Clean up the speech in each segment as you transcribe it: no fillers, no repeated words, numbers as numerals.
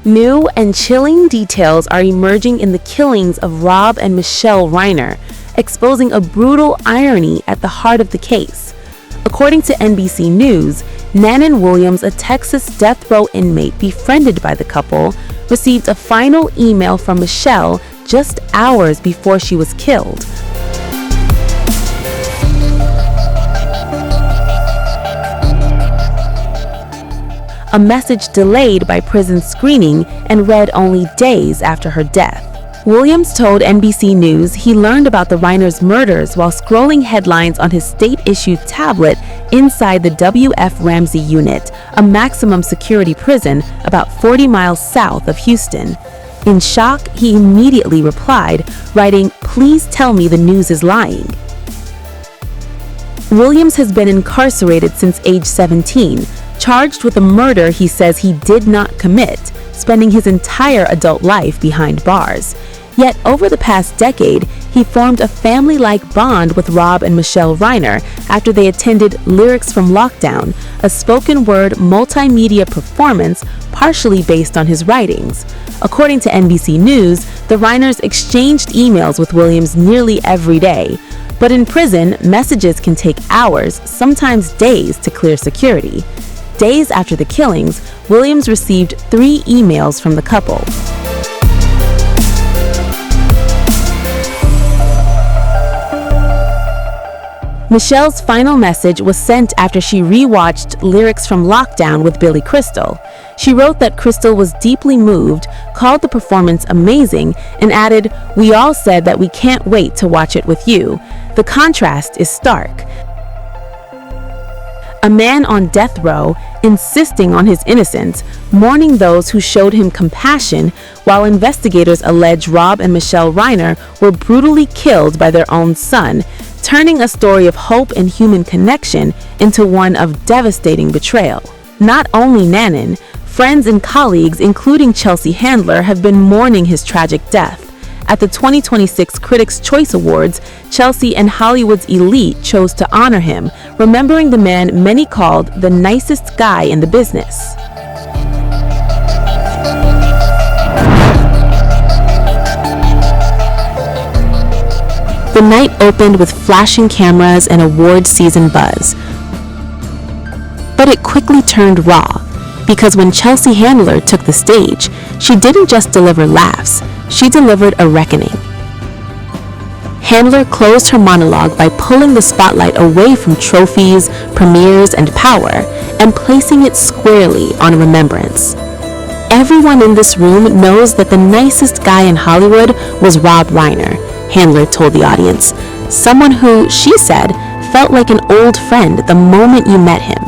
New and chilling details are emerging in the killings of Rob and Michele Reiner, exposing a brutal irony at the heart of the case. According to NBC News, Nanon Williams, a Texas death row inmate befriended by the couple, received a final email from Michele just hours before she was killed. A message delayed by prison screening and read only days after her death. Williams told NBC News he learned about the Reiners murders while scrolling headlines on his state-issued tablet inside the W.F. Ramsey unit, a maximum security prison about 40 miles south of Houston. In shock, he immediately replied, writing, "Please tell me the news is lying." Williams has been incarcerated since age 17, charged with a murder he says he did not commit, spending his entire adult life behind bars. Yet over the past decade, he formed a family-like bond with Rob and Michele Reiner after they attended Lyrics from Lockdown, a spoken-word multimedia performance partially based on his writings. According to NBC News, the Reiners exchanged emails with Williams nearly every day. But in prison, messages can take hours, sometimes days, to clear security. Days after the killings, Williams received 3 emails from the couple. Michele's final message was sent after she rewatched Lyrics from Lockdown with Billy Crystal. She wrote that Crystal was deeply moved, called the performance amazing, and added, "We all said that we can't wait to watch it with you. The contrast is stark. A man on death row, insisting on his innocence, mourning those who showed him compassion, while investigators allege Rob and Michele Reiner were brutally killed by their own son, turning a story of hope and human connection into one of devastating betrayal." Not only Nanon, friends and colleagues, including Chelsea Handler, have been mourning his tragic death. At the 2026 Critics' Choice Awards, Chelsea and Hollywood's elite chose to honor him, remembering the man many called the nicest guy in the business. The night opened with flashing cameras and award season buzz. But it quickly turned raw, because when Chelsea Handler took the stage, she didn't just deliver laughs, she delivered a reckoning. Handler closed her monologue by pulling the spotlight away from trophies, premieres, and power, and placing it squarely on remembrance. "Everyone in this room knows that the nicest guy in Hollywood was Rob Reiner," Handler told the audience. "Someone who," she said, "felt like an old friend the moment you met him."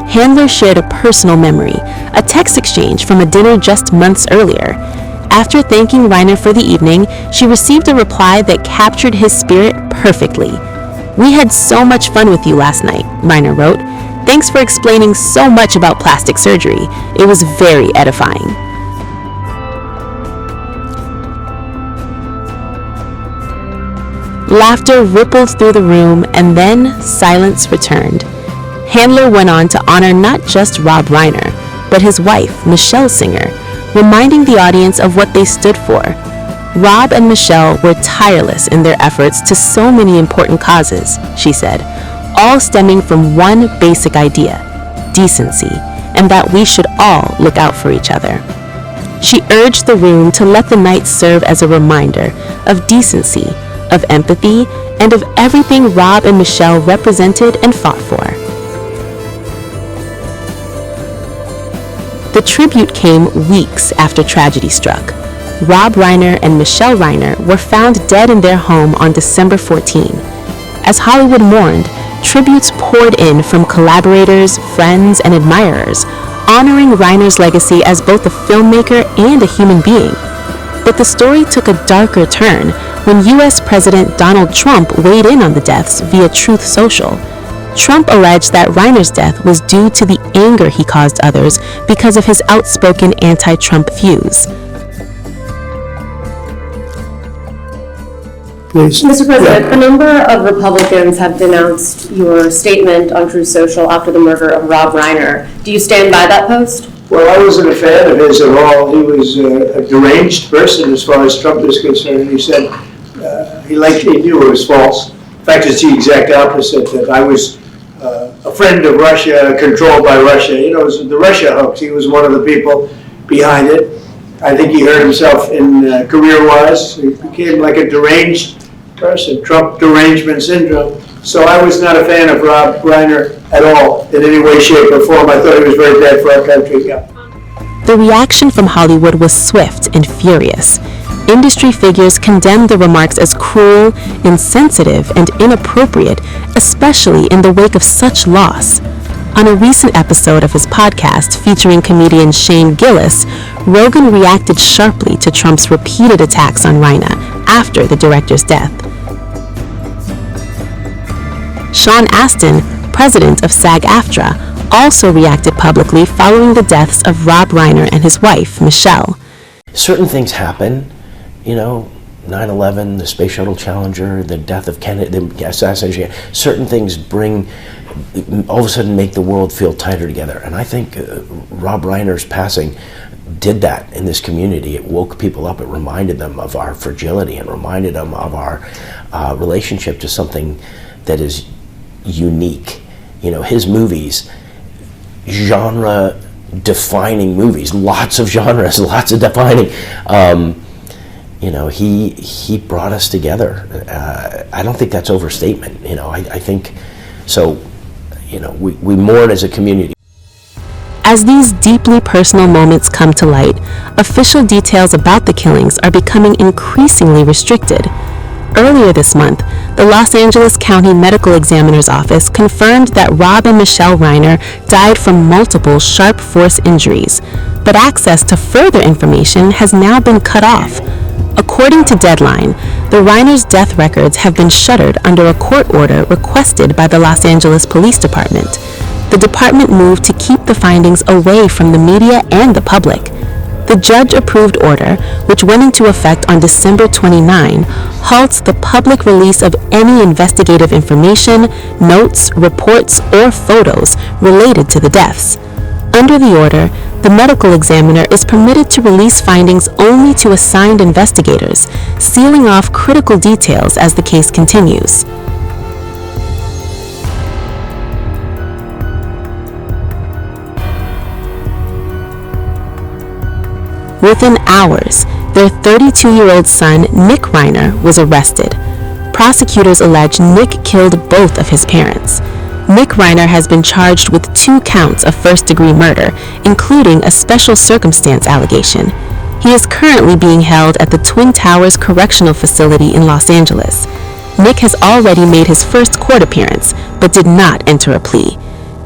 Handler shared a personal memory, a text exchange from a dinner just months earlier. After thanking Reiner for the evening, she received a reply that captured his spirit perfectly. "We had so much fun with you last night," Reiner wrote. "Thanks for explaining so much about plastic surgery. It was very edifying." Laughter rippled through the room, and then silence returned. Handler went on to honor not just Rob Reiner, but his wife, Michele Singer, reminding the audience of what they stood for. "Rob and Michele were tireless in their efforts to so many important causes," she said, "all stemming from one basic idea, decency, and that we should all look out for each other." She urged the room to let the night serve as a reminder of decency, of empathy, and of everything Rob and Michele represented and fought for. The tribute came weeks after tragedy struck. Rob Reiner and Michele Reiner were found dead in their home on December 14. As Hollywood mourned, tributes poured in from collaborators, friends, and admirers, honoring Reiner's legacy as both a filmmaker and a human being. But the story took a darker turn when U.S. President Donald Trump weighed in on the deaths via Truth Social. Trump alleged that Reiner's death was due to the anger he caused others because of his outspoken anti-Trump views. Please. Mr. President, a number of Republicans have denounced your statement on Truth Social after the murder of Rob Reiner. Do you stand by that post? Well, I wasn't a fan of his at all. He was a deranged person as far as Trump is concerned. He said he knew it was false. In fact, it's the exact opposite, that I was a friend of Russia, controlled by Russia. You know, it was the Russia hoax. He was one of the people behind it. I think he hurt himself in career-wise. He became like a deranged person, Trump derangement syndrome. So I was not a fan of Rob Reiner at all, in any way, shape, or form. I thought he was very bad for our country. Yeah. The reaction from Hollywood was swift and furious. Industry figures condemned the remarks as cruel, insensitive, and inappropriate, especially in the wake of such loss. On a recent episode of his podcast featuring comedian Shane Gillis, Rogan reacted sharply to Trump's repeated attacks on Reiner after the director's death. Sean Astin, president of SAG-AFTRA, also reacted publicly following the deaths of Rob Reiner and his wife, Michele. Certain things happen, you know, 9/11, the Space Shuttle Challenger, the death of Kennedy, the assassination. Certain things all of a sudden make the world feel tighter together. And I think Rob Reiner's passing did that in this community. It woke people up. It reminded them of our fragility and reminded them of our relationship to something that is unique. You know, his movies, genre-defining movies, lots of genres, lots of defining. You know, he brought us together. I don't think that's overstatement. You know, I think so. You know, we mourn as a community. As these deeply personal moments come to light, official details about the killings are becoming increasingly restricted. Earlier this month, the Los Angeles County Medical Examiner's Office confirmed that Rob and Michele Reiner died from multiple sharp force injuries, but access to further information has now been cut off. According to Deadline, the Reiners' death records have been shuttered under a court order requested by the Los Angeles Police Department. The department moved to keep the findings away from the media and the public. The judge-approved order, which went into effect on December 29, halts the public release of any investigative information, notes, reports, or photos related to the deaths. Under the order, the medical examiner is permitted to release findings only to assigned investigators, sealing off critical details as the case continues. Within hours, their 32-year-old son, Nick Reiner, was arrested. Prosecutors allege Nick killed both of his parents. Nick Reiner has been charged with 2 counts of first-degree murder, including a special circumstance allegation. He is currently being held at the Twin Towers Correctional Facility in Los Angeles. Nick has already made his first court appearance, but did not enter a plea.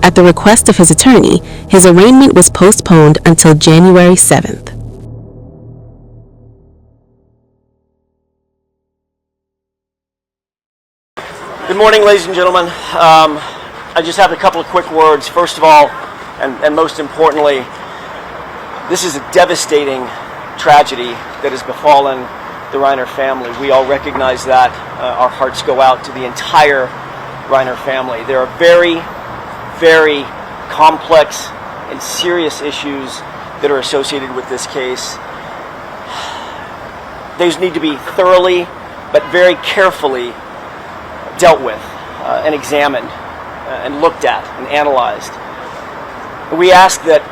At the request of his attorney, his arraignment was postponed until January 7th. Good morning, ladies and gentlemen. I just have a couple of quick words. First of all, and most importantly, this is a devastating tragedy that has befallen the Reiner family. We all recognize that. Our hearts go out to the entire Reiner family. There are very, very complex and serious issues that are associated with this case. These need to be thoroughly, but very carefully dealt with and examined and looked at and analyzed. We ask that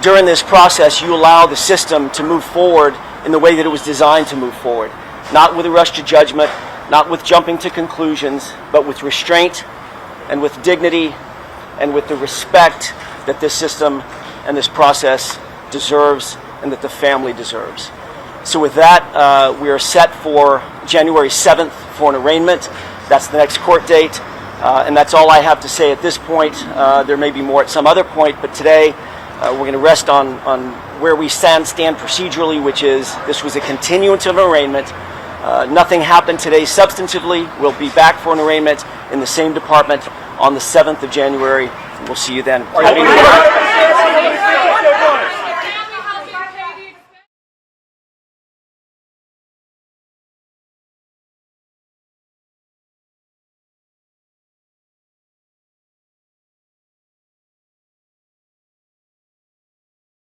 during this process you allow the system to move forward in the way that it was designed to move forward, not with a rush to judgment, not with jumping to conclusions, but with restraint and with dignity and with the respect that this system and this process deserves and that the family deserves. So with that, we are set for January 7th for an arraignment. That's the next court date, and that's all I have to say at this point. There may be more at some other point, but today we're going to rest on where we stand procedurally, which is this was a continuance of an arraignment. Nothing happened today substantively. We'll be back for an arraignment in the same department on the 7th of January. We'll see you then.